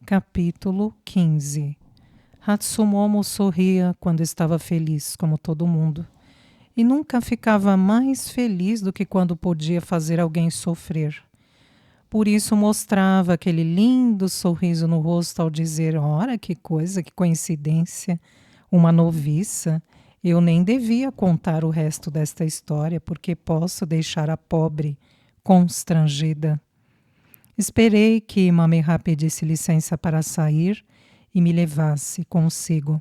Capítulo 15. Hatsumomo sorria quando estava feliz, como todo mundo, e nunca ficava mais feliz do que quando podia fazer alguém sofrer. Por isso mostrava aquele lindo sorriso no rosto ao dizer: ora, que coisa, que coincidência, uma noviça. Eu nem devia contar o resto desta história, porque posso deixar a pobre constrangida. Esperei que Mamerra pedisse licença para sair e me levasse consigo,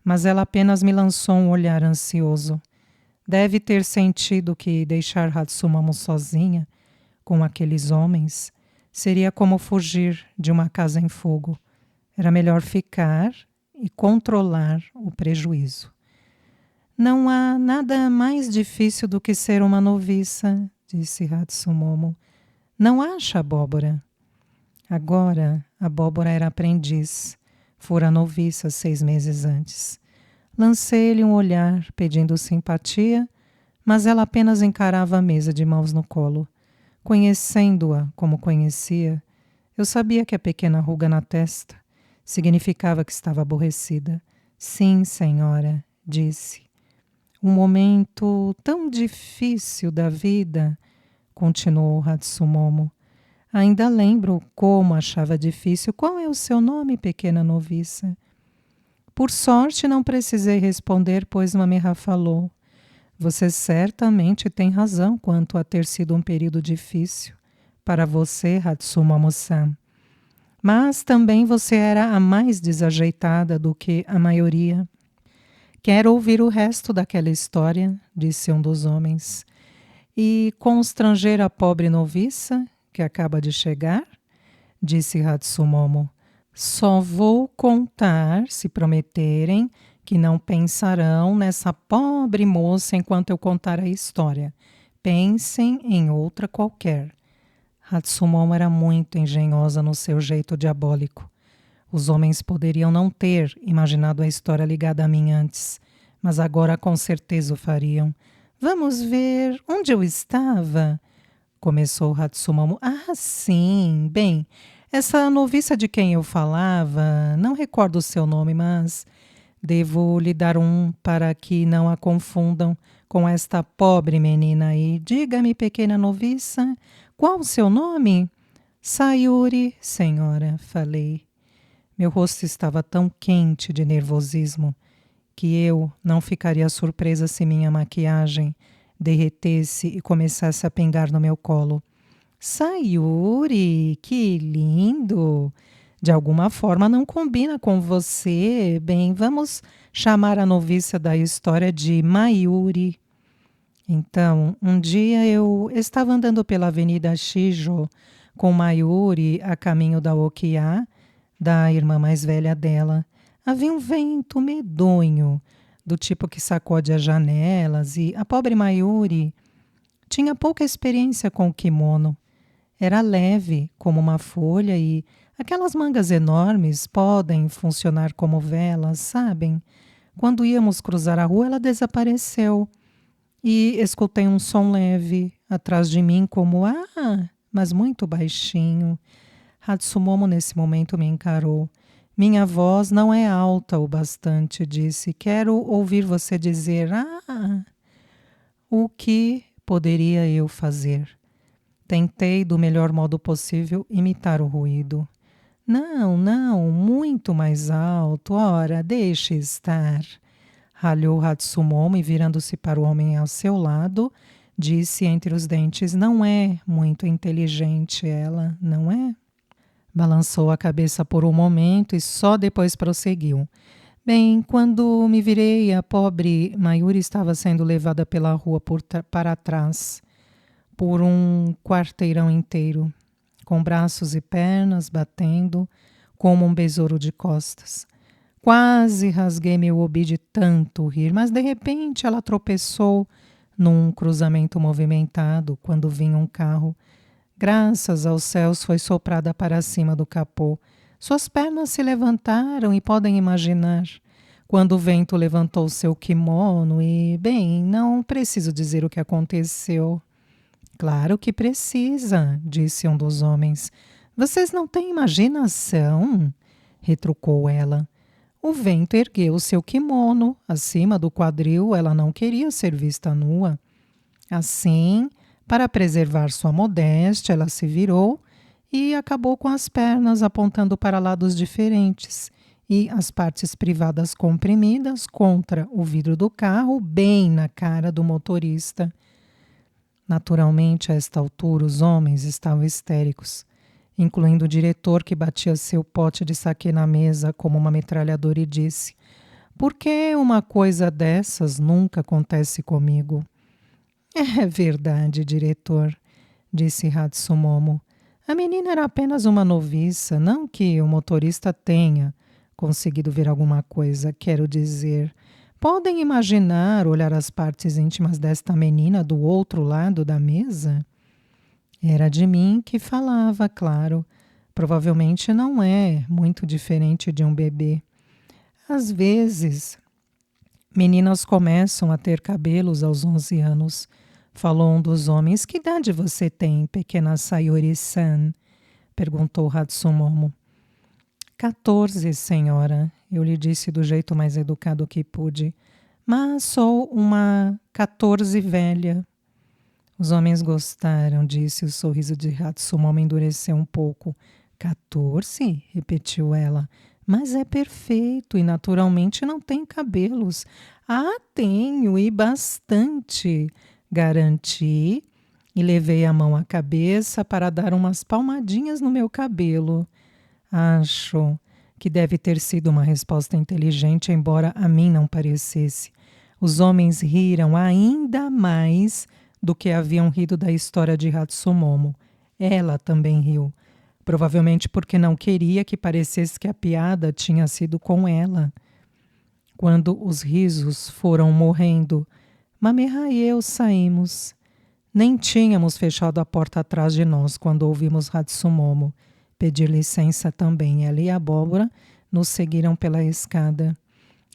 mas ela apenas me lançou um olhar ansioso. Deve ter sentido que deixar Hatsumamo sozinha com aqueles homens seria como fugir de uma casa em fogo. Era melhor ficar e controlar o prejuízo. Não há nada mais difícil do que ser uma noviça, disse Hatsumomo. Não acha, abóbora? Agora, a abóbora era aprendiz, fora noviça 6 meses antes. Lancei-lhe um olhar pedindo simpatia, mas ela apenas encarava a mesa de mãos no colo. Conhecendo-a como conhecia, eu sabia que a pequena ruga na testa significava que estava aborrecida. Sim, senhora, disse. Um momento tão difícil da vida, continuou Hatsumomo. Ainda lembro como achava difícil. Qual é o seu nome, pequena noviça? Por sorte não precisei responder, pois Mamerra falou. Você certamente tem razão quanto a ter sido um período difícil para você, Hatsumomo-san. Mas também você era a mais desajeitada do que a maioria. Quero ouvir o resto daquela história, disse um dos homens. E constranger a pobre noviça que acaba de chegar? Disse Hatsumomo. Só vou contar se prometerem que não pensarão nessa pobre moça enquanto eu contar a história. Pensem em outra qualquer. Hatsumomo era muito engenhosa no seu jeito diabólico. Os homens poderiam não ter imaginado a história ligada a mim antes, mas agora com certeza o fariam. Vamos ver onde eu estava, começou Hatsumomo. Ah, sim, bem, essa noviça de quem eu falava, não recordo o seu nome, mas devo lhe dar um para que não a confundam com esta pobre menina aí. Diga-me, pequena noviça, qual o seu nome? Sayuri, senhora, falei. Meu rosto estava tão quente de nervosismo que eu não ficaria surpresa se minha maquiagem derretesse e começasse a pingar no meu colo. Sayuri, que lindo! De alguma forma não combina com você. Bem, vamos chamar a noviça da história de Mayuri. Então, um dia eu estava andando pela Avenida Shijo com Mayuri a caminho da Okiya, da irmã mais velha dela. Havia um vento medonho, do tipo que sacode as janelas, e a pobre Mayuri tinha pouca experiência com o kimono. Era leve, como uma folha, e aquelas mangas enormes podem funcionar como velas, sabem? Quando íamos cruzar a rua, ela desapareceu. E escutei um som leve atrás de mim, como "ah", mas muito baixinho. Hatsumomo nesse momento me encarou. Minha voz não é alta o bastante, disse. Quero ouvir você dizer "ah". O que poderia eu fazer? Tentei, do melhor modo possível, imitar o ruído. Não, não, muito mais alto. Ora, deixe estar. Ralhou Hatsumomo e, virando-se para o homem ao seu lado, disse entre os dentes: não é muito inteligente ela, não é? Balançou a cabeça por um momento e só depois prosseguiu. Bem, quando me virei, a pobre Mayuri estava sendo levada pela rua para trás, por um quarteirão inteiro, com braços e pernas batendo como um besouro de costas. Quase rasguei meu obi de tanto rir, mas de repente ela tropeçou num cruzamento movimentado quando vinha um carro. Graças aos céus foi soprada para cima do capô. Suas pernas se levantaram e podem imaginar. Quando o vento levantou seu kimono e, bem, não preciso dizer o que aconteceu. Claro que precisa, disse um dos homens. Vocês não têm imaginação? retrucou ela. O vento ergueu seu kimono. Acima do quadril, ela não queria ser vista nua. Assim, para preservar sua modéstia, ela se virou e acabou com as pernas apontando para lados diferentes e as partes privadas comprimidas contra o vidro do carro, bem na cara do motorista. Naturalmente, a esta altura, os homens estavam histéricos, incluindo o diretor que batia seu pote de saquê na mesa como uma metralhadora e disse: "Por que uma coisa dessas nunca acontece comigo?" "É verdade, diretor", disse Hatsumomo. "A menina era apenas uma noviça, não que o motorista tenha conseguido ver alguma coisa, quero dizer. Podem imaginar olhar as partes íntimas desta menina do outro lado da mesa?" Era de mim que falava, claro. Provavelmente não é muito diferente de um bebê. Às vezes, meninas começam a ter cabelos aos 11 anos. Falou um dos homens. "Que idade você tem, pequena Sayori-san?" perguntou Hatsumomo. 14, senhora. Eu lhe disse do jeito mais educado que pude. Mas sou uma 14 velha. Os homens gostaram, disse. O sorriso de Hatsumomo endureceu um pouco. 14? Repetiu ela. Mas é perfeito e naturalmente não tem cabelos. Ah, tenho e bastante. Garanti e levei a mão à cabeça para dar umas palmadinhas no meu cabelo. Acho que deve ter sido uma resposta inteligente, embora a mim não parecesse. Os homens riram ainda mais do que haviam rido da história de Hatsumomo. Ela também riu, provavelmente porque não queria que parecesse que a piada tinha sido com ela. Quando os risos foram morrendo, Mameha e eu saímos. Nem tínhamos fechado a porta atrás de nós quando ouvimos Hatsumomo pedir licença também. Ela e a Abóbora nos seguiram pela escada.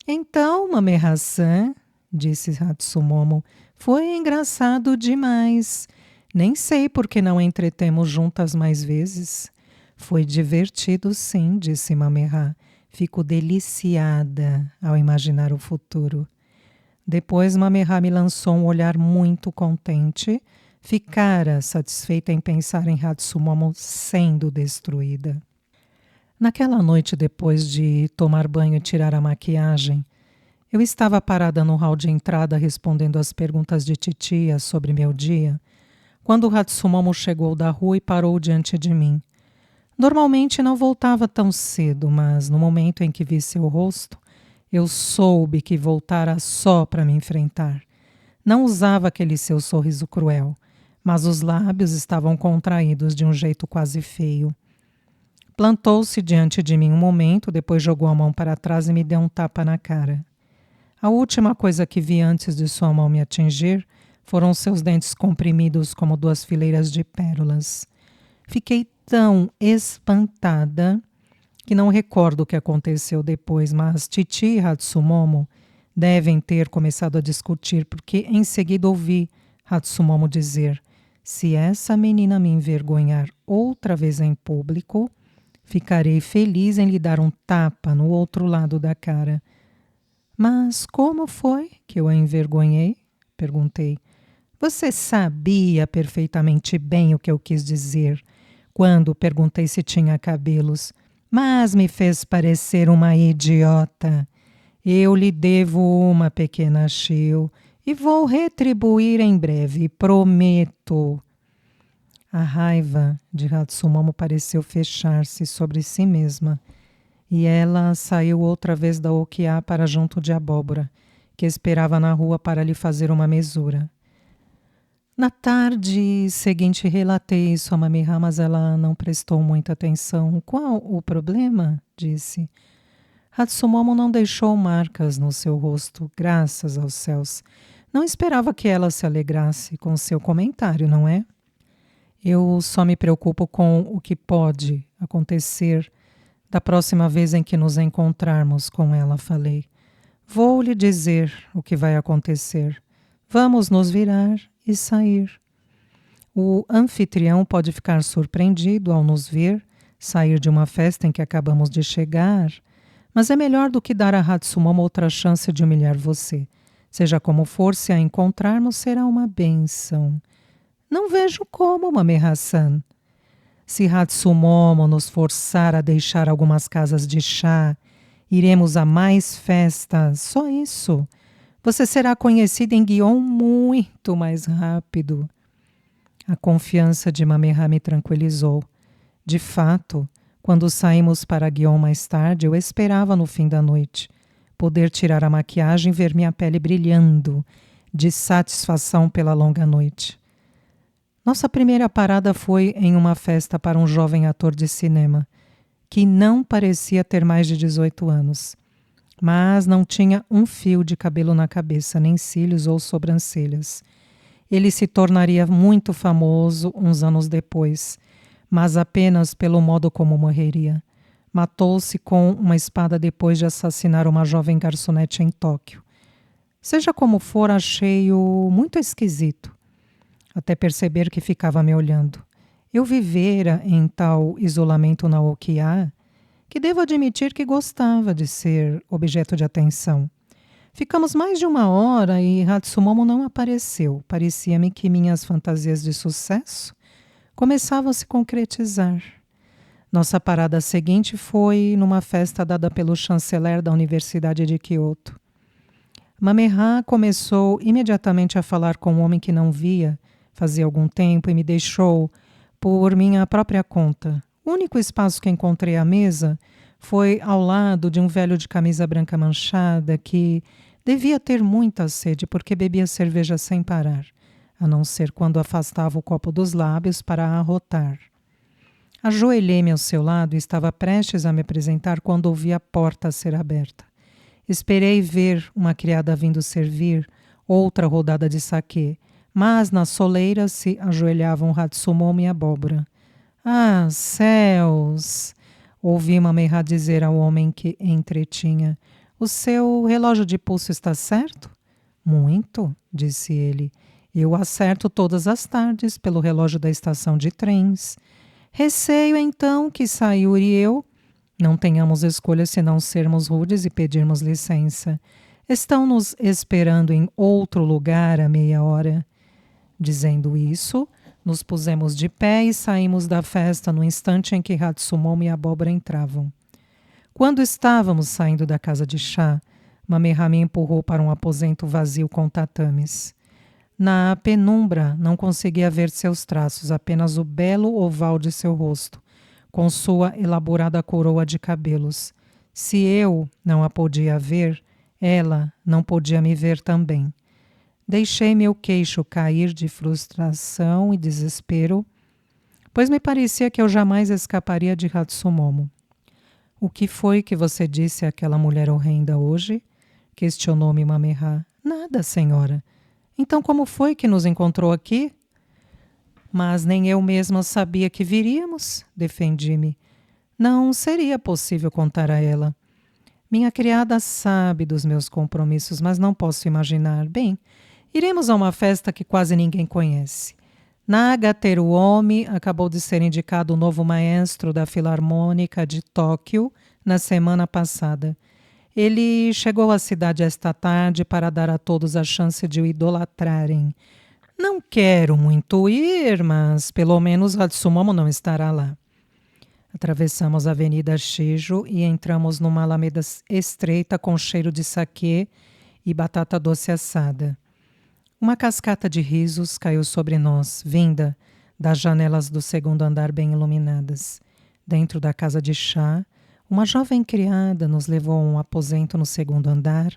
"Então, Mameha-san", disse Hatsumomo, "foi engraçado demais. Nem sei por que não entretemos juntas mais vezes." "Foi divertido, sim", disse Mameha. "Fico deliciada ao imaginar o futuro." Depois Mameha me lançou um olhar muito contente. Ficara satisfeita em pensar em Hatsumomo sendo destruída. Naquela noite, depois de tomar banho e tirar a maquiagem, eu estava parada no hall de entrada respondendo às perguntas de titia sobre meu dia, quando Hatsumomo chegou da rua e parou diante de mim. Normalmente não voltava tão cedo, mas no momento em que vi seu rosto, eu soube que voltara só para me enfrentar. Não usava aquele seu sorriso cruel, mas os lábios estavam contraídos de um jeito quase feio. Plantou-se diante de mim um momento, depois jogou a mão para trás e me deu um tapa na cara. A última coisa que vi antes de sua mão me atingir foram seus dentes comprimidos como 2 fileiras de pérolas. Fiquei tão espantada que não recordo o que aconteceu depois, mas Titi e Hatsumomo devem ter começado a discutir, porque em seguida ouvi Hatsumomo dizer: "Se essa menina me envergonhar outra vez em público, ficarei feliz em lhe dar um tapa no outro lado da cara." "Mas como foi que eu a envergonhei?" perguntei. "Você sabia perfeitamente bem o que eu quis dizer quando perguntei se tinha cabelos, mas me fez parecer uma idiota. Eu lhe devo uma, pequena Shio, e vou retribuir em breve, prometo." A raiva de Hatsumomo pareceu fechar-se sobre si mesma, e ela saiu outra vez da Okiá para junto de Abóbora, que esperava na rua para lhe fazer uma mesura. Na tarde seguinte relatei isso a Mameha, mas ela não prestou muita atenção. "Qual o problema?" disse. Hatsumomo não deixou marcas no seu rosto, graças aos céus. Não esperava que ela se alegrasse com seu comentário, não é? "Eu só me preocupo com o que pode acontecer da próxima vez em que nos encontrarmos com ela", falei. "Vou lhe dizer o que vai acontecer. Vamos nos virar e sair. O anfitrião pode ficar surpreendido ao nos ver sair de uma festa em que acabamos de chegar, mas é melhor do que dar a Hatsumomo outra chance de humilhar você. Seja como for, se a encontrarmos, será uma bênção. Não vejo como, Mameha-san. Se Hatsumomo nos forçar a deixar algumas casas de chá, iremos a mais festas, só isso. Você será conhecida em Gion muito mais rápido. A confiança de Mameha me tranquilizou. De fato, quando saímos para Gion mais tarde, eu esperava no fim da noite poder tirar a maquiagem e ver minha pele brilhando de satisfação pela longa noite. Nossa primeira parada foi em uma festa para um jovem ator de cinema, que não parecia ter mais de 18 anos, mas não tinha um fio de cabelo na cabeça, nem cílios ou sobrancelhas. Ele se tornaria muito famoso uns anos depois, mas apenas pelo modo como morreria. Matou-se com uma espada depois de assassinar uma jovem garçonete em Tóquio. Seja como for, achei-o muito esquisito, até perceber que ficava me olhando. Eu vivera em tal isolamento na Okiá que devo admitir que gostava de ser objeto de atenção. Ficamos mais de 1 hora e Hatsumomo não apareceu. Parecia-me que minhas fantasias de sucesso começavam a se concretizar. Nossa parada seguinte foi numa festa dada pelo chanceler da Universidade de Kyoto. Mameha começou imediatamente a falar com um homem que não via fazia algum tempo e me deixou por minha própria conta. O único espaço que encontrei à mesa foi ao lado de um velho de camisa branca manchada que devia ter muita sede porque bebia cerveja sem parar, a não ser quando afastava o copo dos lábios para arrotar. Ajoelhei-me ao seu lado e estava prestes a me apresentar quando ouvi a porta ser aberta. Esperei ver uma criada vindo servir outra rodada de saquê, mas na soleira se ajoelhavam Hatsumomo e Abóbora. Ah, céus! Ouvi Mameha dizer ao homem que entretinha. O seu relógio de pulso está certo? Muito, disse ele. Eu acerto todas as tardes pelo relógio da estação de trens. Receio, então, que Sayuri e eu não tenhamos escolha senão sermos rudes e pedirmos licença. Estão nos esperando em outro lugar há meia hora. Dizendo isso, nos pusemos de pé e saímos da festa no instante em que Hatsumomo e Abóbora entravam. Quando estávamos saindo da casa de chá, Mameha me empurrou para um aposento vazio com tatames. Na penumbra não conseguia ver seus traços, apenas o belo oval de seu rosto, com sua elaborada coroa de cabelos. Se eu não a podia ver, ela não podia me ver também. Deixei meu queixo cair de frustração e desespero, pois me parecia que eu jamais escaparia de Hatsumomo. O que foi que você disse àquela mulher horrenda hoje? Questionou-me Mameha. Nada, senhora. Então como foi que nos encontrou aqui? Mas nem eu mesma sabia que viríamos, defendi-me. Não seria possível contar a ela. Minha criada sabe dos meus compromissos, mas não posso imaginar. Bem, iremos a uma festa que quase ninguém conhece. Naga Teruomi acabou de ser indicado o novo maestro da Filarmônica de Tóquio na semana passada. Ele chegou à cidade esta tarde para dar a todos a chance de o idolatrarem. Não quero muito ir, mas pelo menos Hatsumomo não estará lá. Atravessamos a Avenida Shijo e entramos numa alameda estreita com cheiro de saquê e batata doce assada. Uma cascata de risos caiu sobre nós, vinda das janelas do segundo andar bem iluminadas. Dentro da casa de chá, uma jovem criada nos levou a um aposento no segundo andar,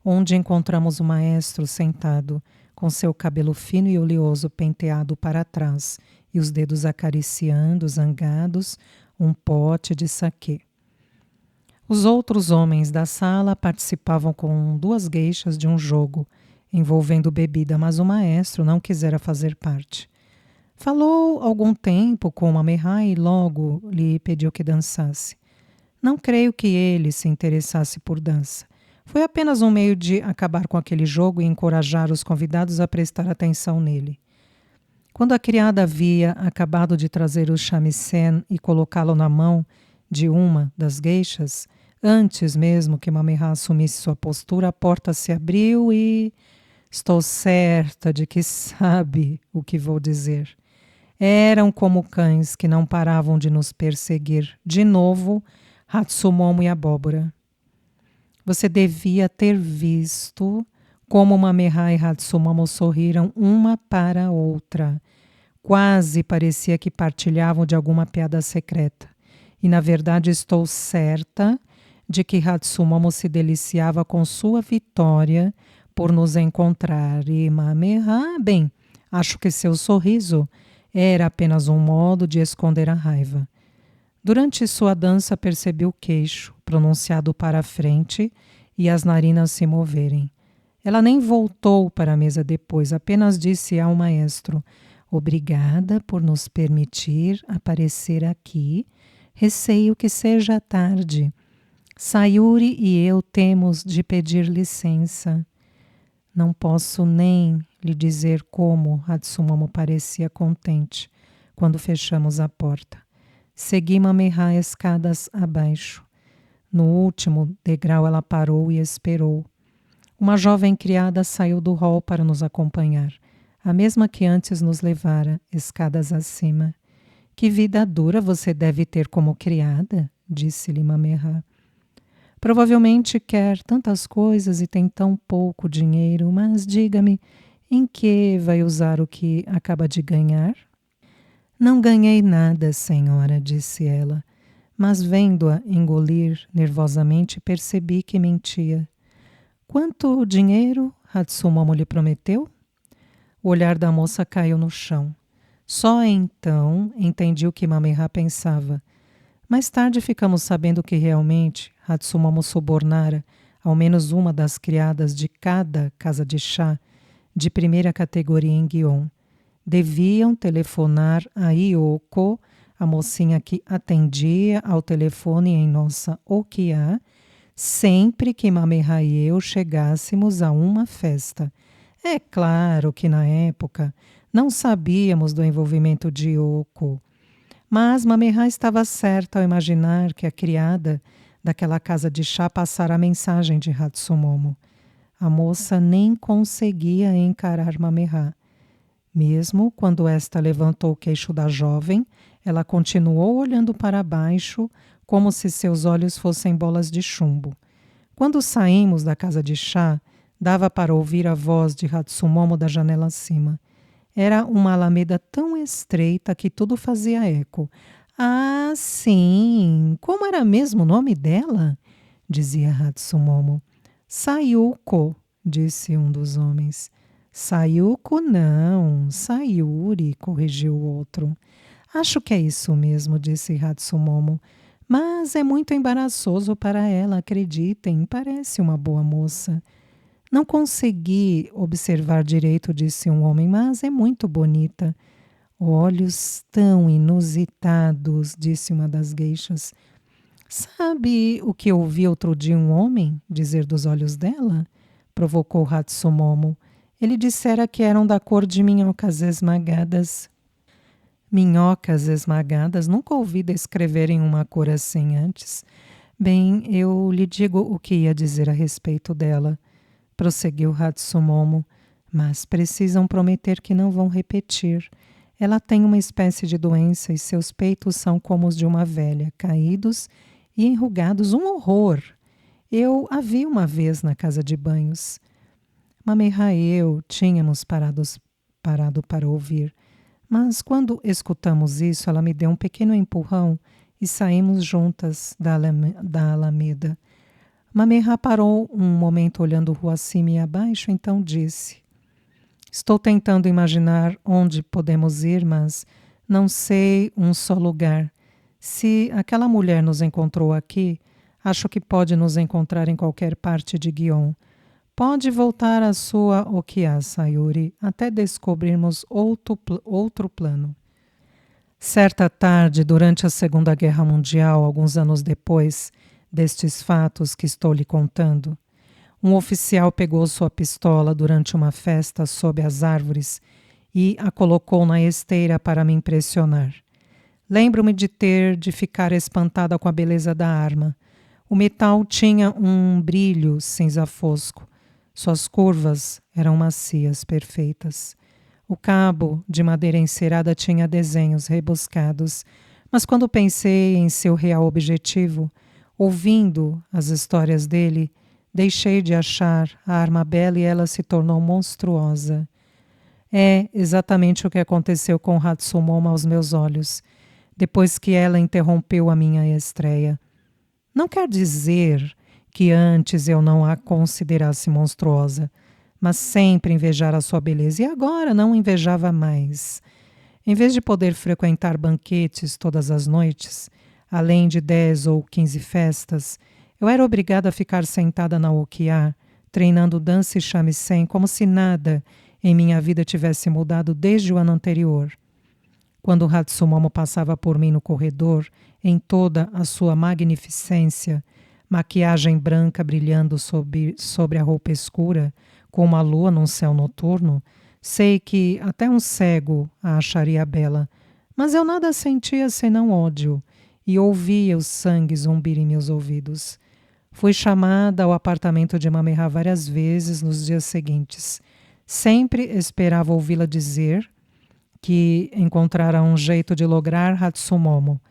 onde encontramos o maestro sentado, com seu cabelo fino e oleoso penteado para trás e os dedos acariciando, zangados, um pote de saquê. Os outros homens da sala participavam com 2 gueixas de um jogo envolvendo bebida, mas o maestro não quisera fazer parte. Falou algum tempo com Mameha e logo lhe pediu que dançasse. Não creio que ele se interessasse por dança. Foi apenas um meio de acabar com aquele jogo e encorajar os convidados a prestar atenção nele. Quando a criada havia acabado de trazer o shamisen e colocá-lo na mão de uma das gueixas, antes mesmo que Mamerra assumisse sua postura, a porta se abriu e... Estou certa de que sabe o que vou dizer. Eram como cães que não paravam de nos perseguir. De novo, Hatsumomo e Abóbora. Você devia ter visto como Mamerra e Hatsumomo sorriram uma para a outra. Quase parecia que partilhavam de alguma piada secreta. E na verdade estou certa de que Hatsumomo se deliciava com sua vitória por nos encontrar. E Mamerra, bem, acho que seu sorriso era apenas um modo de esconder a raiva. Durante sua dança percebi o queixo, pronunciado para a frente, e as narinas se moverem. Ela nem voltou para a mesa depois, apenas disse ao maestro: obrigada por nos permitir aparecer aqui. Receio que seja tarde. Sayuri e eu temos de pedir licença. Não posso nem lhe dizer como Hatsumomo parecia contente quando fechamos a porta. Segui Mamerra escadas abaixo. No último degrau ela parou e esperou. Uma jovem criada saiu do hall para nos acompanhar, a mesma que antes nos levara escadas acima. Que vida dura você deve ter como criada, disse-lhe Mamerra. Provavelmente quer tantas coisas e tem tão pouco dinheiro, mas diga-me, em que vai usar o que acaba de ganhar? Não ganhei nada, senhora, disse ela, mas vendo-a engolir nervosamente, percebi que mentia. Quanto dinheiro Hatsumomo lhe prometeu? O olhar da moça caiu no chão. Só então entendi o que Mamerra pensava. Mais tarde ficamos sabendo que realmente Hatsumomo subornara ao menos uma das criadas de cada casa de chá de primeira categoria em Gion. Deviam telefonar a Yoko, a mocinha que atendia ao telefone em nossa Okiá, sempre que Mamerra e eu chegássemos a uma festa. É claro que na época não sabíamos do envolvimento de Yoko, mas Mamerra estava certa ao imaginar que a criada daquela casa de chá passara a mensagem de Hatsumomo. A moça nem conseguia encarar Mamerra. Mesmo quando esta levantou o queixo da jovem, ela continuou olhando para baixo, como se seus olhos fossem bolas de chumbo. Quando saímos da casa de chá, dava para ouvir a voz de Hatsumomo da janela acima. Era uma alameda tão estreita que tudo fazia eco. Ah, sim! Como era mesmo o nome dela? Dizia Hatsumomo. Sayuko, disse um dos homens. Sayuko não, Sayuri, corrigiu o outro. Acho que é isso mesmo, disse Hatsumomo. Mas é muito embaraçoso para ela, acreditem, parece uma boa moça. Não consegui observar direito, disse um homem, mas é muito bonita. Olhos tão inusitados, disse uma das gueixas. Sabe o que ouvi outro dia um homem dizer dos olhos dela? Provocou Hatsumomo. Ele dissera que eram da cor de minhocas esmagadas. Minhocas esmagadas? Nunca ouvi descreverem uma cor assim antes. Bem, eu lhe digo o que ia dizer a respeito dela, prosseguiu Hatsumomo, mas precisam prometer que não vão repetir. Ela tem uma espécie de doença e seus peitos são como os de uma velha, caídos e enrugados, um horror. Eu a vi uma vez na casa de banhos. Mamerra e eu tínhamos parado para ouvir, mas quando escutamos isso, ela me deu um pequeno empurrão e saímos juntas da alameda. Mamerra parou um momento olhando rua acima e abaixo, então disse: estou tentando imaginar onde podemos ir, mas não sei um só lugar. Se aquela mulher nos encontrou aqui, acho que pode nos encontrar em qualquer parte de Gion. Pode voltar à sua Okiá, Sayuri, até descobrirmos outro plano. Certa tarde, durante a Segunda Guerra Mundial, alguns anos depois destes fatos que estou lhe contando, um oficial pegou sua pistola durante uma festa sob as árvores e a colocou na esteira para me impressionar. Lembro-me de ter de ficar espantada com a beleza da arma. O metal tinha um brilho cinza fosco. Suas curvas eram macias, perfeitas. O cabo de madeira encerada tinha desenhos rebuscados, mas quando pensei em seu real objetivo, ouvindo as histórias dele, deixei de achar a arma bela e ela se tornou monstruosa. É exatamente o que aconteceu com Hatsumomo aos meus olhos, depois que ela interrompeu a minha estreia. Não quer dizer que antes eu não a considerasse monstruosa, mas sempre invejara sua beleza e agora não invejava mais. Em vez de poder frequentar banquetes todas as noites, além de 10 ou 15 festas, eu era obrigada a ficar sentada na Okiá, treinando dança e shamisen como se nada em minha vida tivesse mudado desde o ano anterior. Quando Hatsumomo passava por mim no corredor, em toda a sua magnificência, maquiagem branca brilhando sobre a roupa escura, como a lua num céu noturno, sei que até um cego a acharia bela, mas eu nada sentia senão ódio e ouvia o sangue zumbir em meus ouvidos. Fui chamada ao apartamento de Mamerra várias vezes nos dias seguintes. Sempre esperava ouvi-la dizer que encontrara um jeito de lograr Hatsumomo,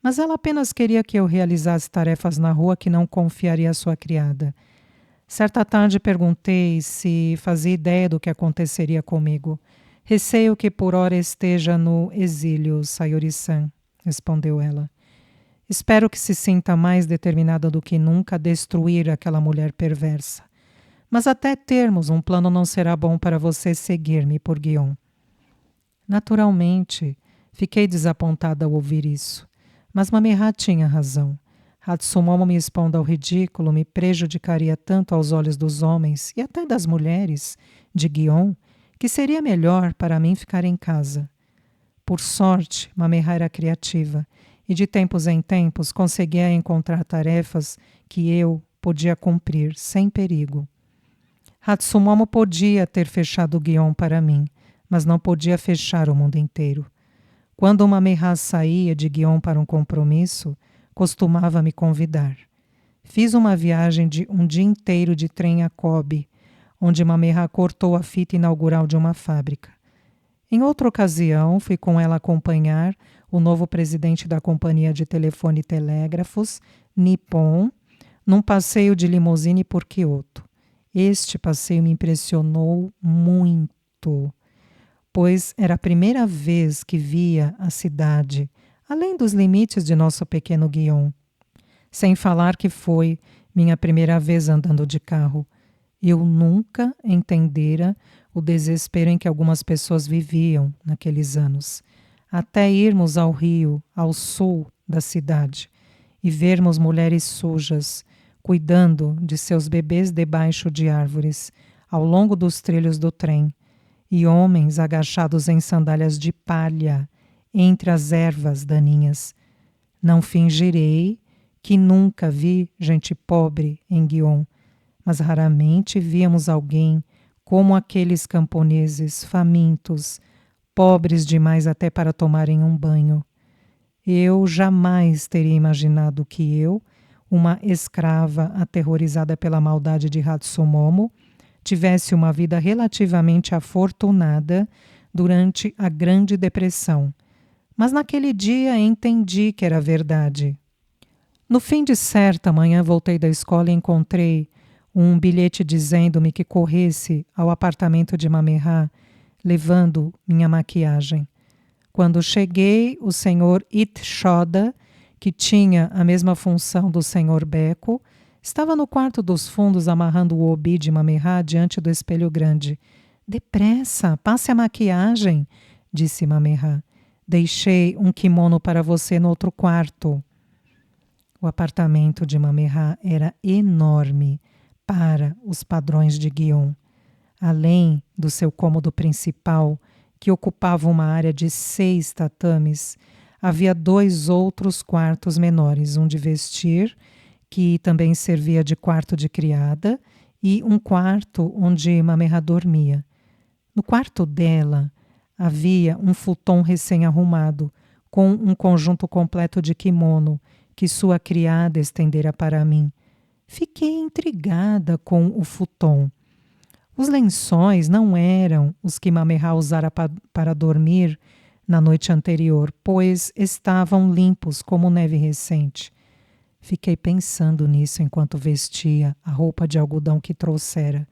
mas ela apenas queria que eu realizasse tarefas na rua que não confiaria à sua criada. Certa tarde perguntei se fazia ideia do que aconteceria comigo. Receio que por hora esteja no exílio, Sayori-san, respondeu ela. Espero que se sinta mais determinada do que nunca a destruir aquela mulher perversa. Mas até termos um plano não será bom para você seguir-me por Gion. Naturalmente, fiquei desapontada ao ouvir isso. Mas Mamerra tinha razão. Hatsumomo me expondo ao ridículo me prejudicaria tanto aos olhos dos homens e até das mulheres de Gion, que seria melhor para mim ficar em casa. Por sorte, Mamerra era criativa e de tempos em tempos conseguia encontrar tarefas que eu podia cumprir sem perigo. Hatsumomo podia ter fechado Gion para mim, mas não podia fechar o mundo inteiro. Quando Mamerra saía de Gion para um compromisso, costumava me convidar. Fiz uma viagem de um dia inteiro de trem a Kobe, onde Mamerra cortou a fita inaugural de uma fábrica. Em outra ocasião, fui com ela acompanhar o novo presidente da companhia de telefone e telégrafos, Nippon, num passeio de limusine por Kyoto. Este passeio me impressionou muito, pois era a primeira vez que via a cidade, além dos limites de nosso pequeno Gion. Sem falar que foi minha primeira vez andando de carro. Eu nunca entendera o desespero em que algumas pessoas viviam naqueles anos, até irmos ao rio, ao sul da cidade, e vermos mulheres sujas, cuidando de seus bebês debaixo de árvores, ao longo dos trilhos do trem, e homens agachados em sandálias de palha, entre as ervas daninhas. Não fingirei que nunca vi gente pobre em Gion, mas raramente víamos alguém como aqueles camponeses famintos, pobres demais até para tomarem um banho. Eu jamais teria imaginado que eu, uma escrava aterrorizada pela maldade de Hatsumomo, tivesse uma vida relativamente afortunada durante a Grande Depressão. Mas naquele dia entendi que era verdade. No fim de certa manhã voltei da escola e encontrei um bilhete dizendo-me que corresse ao apartamento de Mamerra, levando minha maquiagem. Quando cheguei, o senhor Itshoda, que tinha a mesma função do senhor Beko, estava no quarto dos fundos amarrando o obi de Mamerra diante do espelho grande. Depressa, passe a maquiagem, disse Mamerra. Deixei um kimono para você no outro quarto. O apartamento de Mamerra era enorme para os padrões de Gion. Além do seu cômodo principal, que ocupava uma área de 6 tatames, havia 2 outros quartos menores, um de vestir, que também servia de quarto de criada, e um quarto onde Mamerra dormia. No quarto dela Havia um futon recém-arrumado, com um conjunto completo de kimono, que sua criada estendera para mim. Fiquei intrigada com o futon. Os lençóis não eram os que Mamerha usara para dormir na noite anterior, pois estavam limpos como neve recente. Fiquei pensando nisso enquanto vestia a roupa de algodão que trouxera.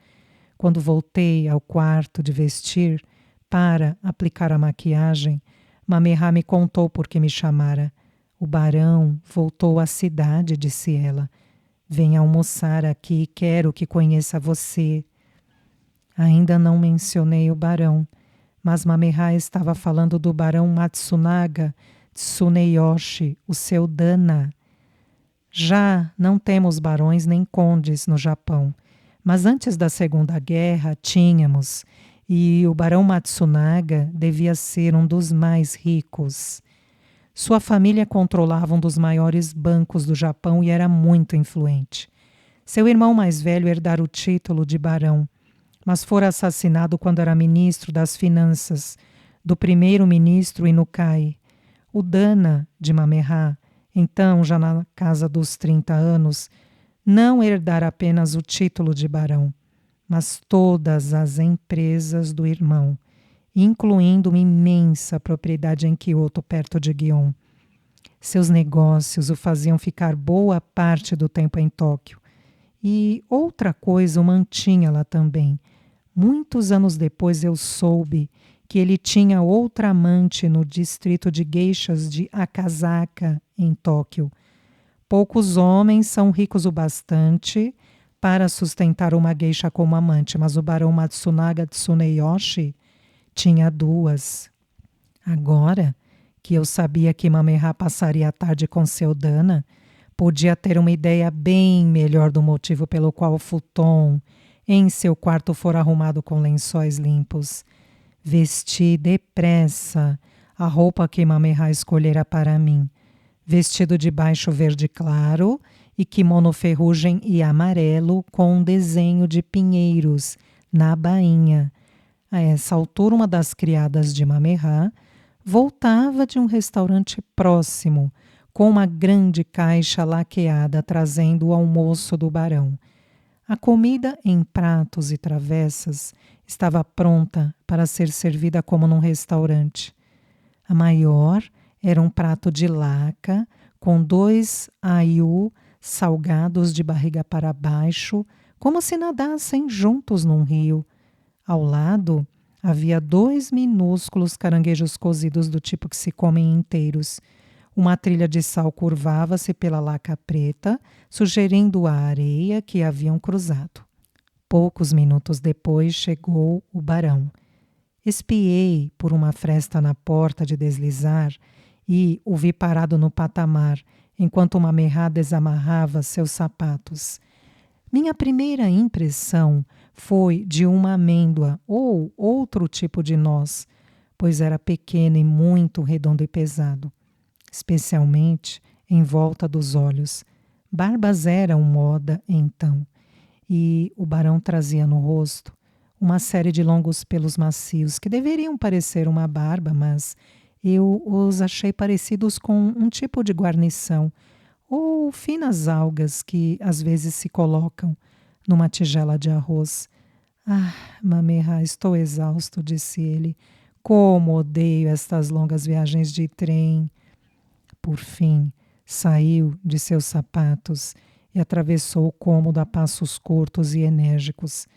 Quando voltei ao quarto de vestir para aplicar a maquiagem, Mamerha me contou por que me chamara. O barão voltou à cidade, disse ela. Venha almoçar aqui, quero que conheça você. Ainda não mencionei o barão, mas Mamerha estava falando do barão Matsunaga Tsuneyoshi, o seu Dana. Já não temos barões nem condes no Japão, mas antes da Segunda Guerra tínhamos, e o barão Matsunaga devia ser um dos mais ricos. Sua família controlava um dos maiores bancos do Japão e era muito influente. Seu irmão mais velho herdara o título de barão, mas fora assassinado quando era ministro das Finanças do primeiro-ministro Inukai. O Dana de Mamerha, então já na casa dos 30 anos, não herdara apenas o título de barão, mas todas as empresas do irmão, incluindo uma imensa propriedade em Kyoto, perto de Gion. Seus negócios o faziam ficar boa parte do tempo em Tóquio. E outra coisa o mantinha lá também. Muitos anos depois eu soube que ele tinha outra amante no distrito de geishas de Akasaka, em Tóquio. Poucos homens são ricos o bastante para sustentar uma geisha como amante, mas o barão Matsunaga Tsuneyoshi tinha duas. Agora que eu sabia que Mamerha passaria a tarde com seu Dana, podia ter uma ideia bem melhor do motivo pelo qual o futon em seu quarto fora arrumado com lençóis limpos. Vesti depressa a roupa que Mamerha escolhera para mim. Vestido de baixo verde claro e kimono ferrugem e amarelo com um desenho de pinheiros na bainha. A essa altura, uma das criadas de Mamerha voltava de um restaurante próximo, com uma grande caixa laqueada trazendo o almoço do barão. A comida em pratos e travessas estava pronta para ser servida como num restaurante. A maior era um prato de laca com 2 aiu salgados de barriga para baixo, como se nadassem juntos num rio. Ao lado havia 2 minúsculos caranguejos cozidos do tipo que se comem inteiros. Uma trilha de sal curvava-se pela laca preta, sugerindo a areia que haviam cruzado. Poucos minutos depois chegou o barão. Espiei por uma fresta na porta de deslizar e o vi parado no patamar, enquanto Mamerha desamarrava seus sapatos. Minha primeira impressão foi de uma amêndoa ou outro tipo de noz, pois era pequeno e muito redondo e pesado, especialmente em volta dos olhos. Barbas eram moda então, e o barão trazia no rosto uma série de longos pelos macios que deveriam parecer uma barba, mas eu os achei parecidos com um tipo de guarnição ou finas algas que às vezes se colocam numa tigela de arroz. Ah, Mamerha, estou exausto, disse ele. Como odeio estas longas viagens de trem. Por fim, saiu de seus sapatos e atravessou o cômodo a passos curtos e enérgicos.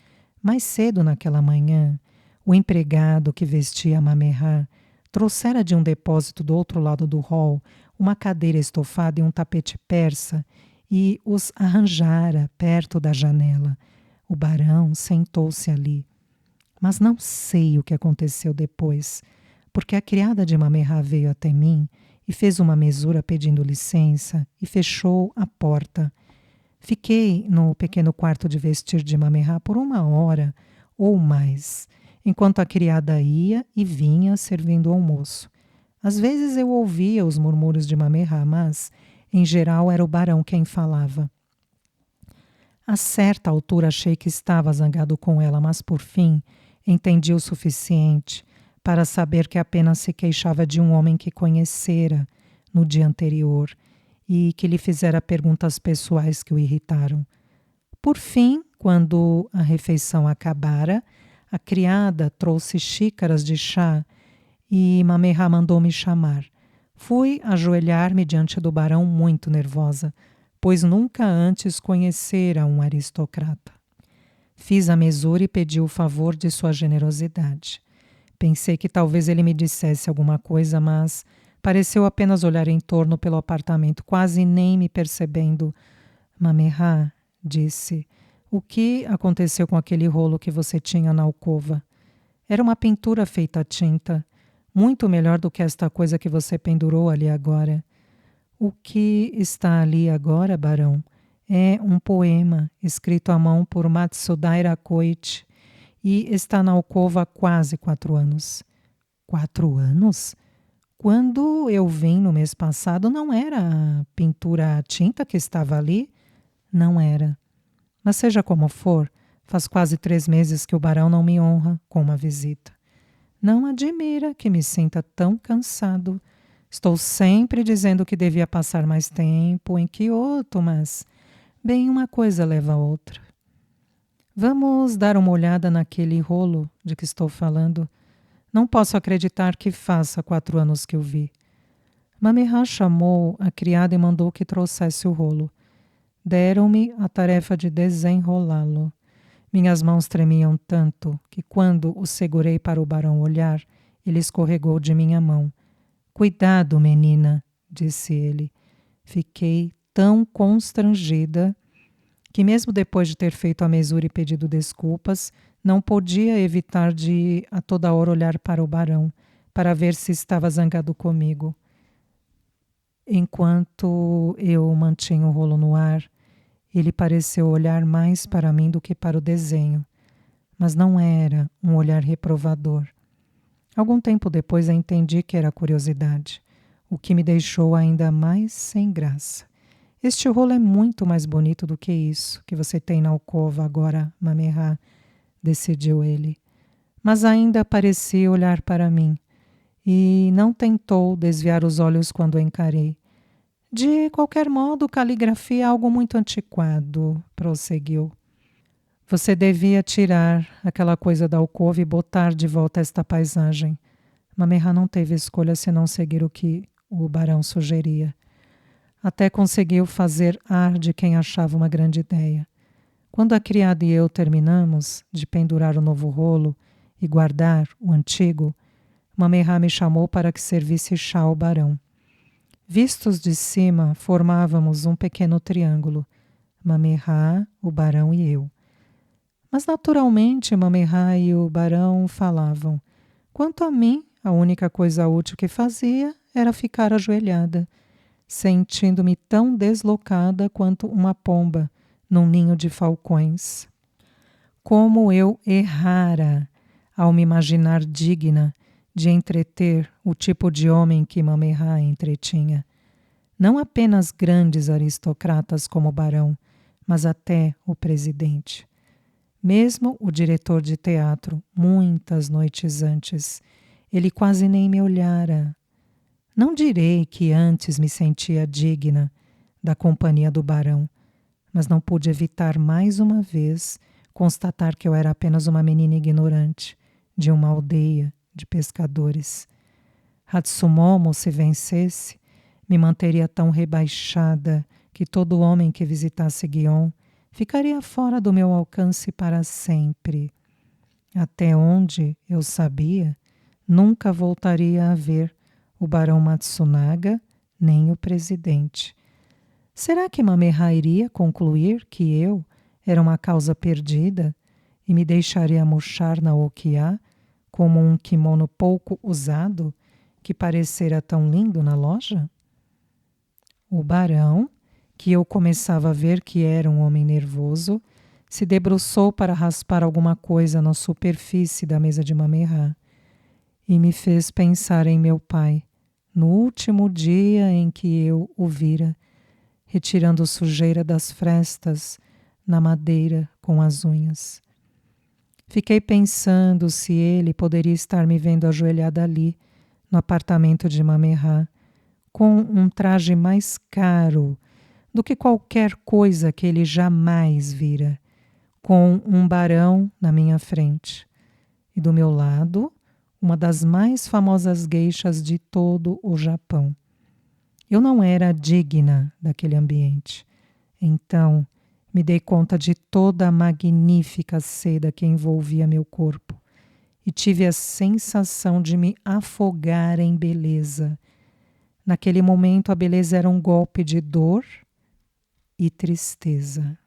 Mais cedo naquela manhã, o empregado que vestia Mamerha trouxera de um depósito do outro lado do hall uma cadeira estofada e um tapete persa e os arranjara perto da janela. O barão sentou-se ali. Mas não sei o que aconteceu depois, porque a criada de Mamerha veio até mim e fez uma mesura pedindo licença e fechou a porta. Fiquei no pequeno quarto de vestir de Mamerha por 1 hora ou mais, enquanto a criada ia e vinha servindo o almoço. Às vezes eu ouvia os murmúrios de Mamerha, mas, em geral, era o barão quem falava. A certa altura achei que estava zangado com ela, mas por fim entendi o suficiente para saber que apenas se queixava de um homem que conhecera no dia anterior e que lhe fizera perguntas pessoais que o irritaram. Por fim, quando a refeição acabara, a criada trouxe xícaras de chá e Mamerra mandou me chamar. Fui ajoelhar-me diante do barão muito nervosa, pois nunca antes conhecera um aristocrata. Fiz a mesura e pedi o favor de sua generosidade. Pensei que talvez ele me dissesse alguma coisa, mas pareceu apenas olhar em torno pelo apartamento, quase nem me percebendo. Mamerra, disse, o que aconteceu com aquele rolo que você tinha na alcova? Era uma pintura feita à tinta, muito melhor do que esta coisa que você pendurou ali agora. O que está ali agora, barão, é um poema escrito à mão por Matsudaira Koichi e está na alcova há quase 4 anos. 4 anos? Quando eu vim no mês passado, não era a pintura à tinta que estava ali? Não era. Mas seja como for, faz quase 3 meses que o barão não me honra com uma visita. Não admira que me sinta tão cansado. Estou sempre dizendo que devia passar mais tempo em Kyoto, mas, bem, uma coisa leva a outra. Vamos dar uma olhada naquele rolo de que estou falando. Não posso acreditar que faça 4 anos que o vi. Mamerra chamou a criada e mandou que trouxesse o rolo. Deram-me a tarefa de desenrolá-lo. Minhas mãos tremiam tanto que, quando o segurei para o barão olhar, ele escorregou de minha mão. Cuidado, menina, disse ele. Fiquei tão constrangida que, mesmo depois de ter feito a mesura e pedido desculpas, não podia evitar de a toda hora olhar para o barão, para ver se estava zangado comigo. Enquanto eu mantinha o rolo no ar, ele pareceu olhar mais para mim do que para o desenho, mas não era um olhar reprovador. Algum tempo depois eu entendi que era curiosidade, o que me deixou ainda mais sem graça. Este rolo é muito mais bonito do que isso que você tem na alcova agora, Mamerra, decidiu ele. Mas ainda parecia olhar para mim e não tentou desviar os olhos quando o encarei. De qualquer modo, caligrafia é algo muito antiquado, prosseguiu. Você devia tirar aquela coisa da alcova e botar de volta esta paisagem. Mamerra não teve escolha senão seguir o que o barão sugeria. Até conseguiu fazer ar de quem achava uma grande ideia. Quando a criada e eu terminamos de pendurar o novo rolo e guardar o antigo, Mamerra me chamou para que servisse chá ao barão. Vistos de cima, formávamos um pequeno triângulo, Mamerra, o barão e eu. Mas naturalmente Mamerra e o barão falavam. Quanto a mim, a única coisa útil que fazia era ficar ajoelhada, sentindo-me tão deslocada quanto uma pomba num ninho de falcões. Como eu errara ao me imaginar digna de entreter o tipo de homem que Mamerra entretinha. Não apenas grandes aristocratas como o barão, mas até o presidente. Mesmo o diretor de teatro, muitas noites antes, ele quase nem me olhara. Não direi que antes me sentia digna da companhia do barão, mas não pude evitar mais uma vez constatar que eu era apenas uma menina ignorante de uma aldeia de pescadores. Hatsumomo, se vencesse, me manteria tão rebaixada que todo homem que visitasse Gion ficaria fora do meu alcance para sempre. Até onde eu sabia, nunca voltaria a ver o barão Matsunaga nem o presidente. Será que Mamerra iria concluir que eu era uma causa perdida e me deixaria murchar na Okiá como um kimono pouco usado que parecera tão lindo na loja? O barão, que eu começava a ver que era um homem nervoso, se debruçou para raspar alguma coisa na superfície da mesa de Mamerra e me fez pensar em meu pai, no último dia em que eu o vira, retirando sujeira das frestas na madeira com as unhas. Fiquei pensando se ele poderia estar me vendo ajoelhada ali, no apartamento de Mamerá, com um traje mais caro do que qualquer coisa que ele jamais vira, com um barão na minha frente e do meu lado, uma das mais famosas geishas de todo o Japão. Eu não era digna daquele ambiente. Então, me dei conta de toda a magnífica seda que envolvia meu corpo e tive a sensação de me afogar em beleza. Naquele momento, a beleza era um golpe de dor e tristeza.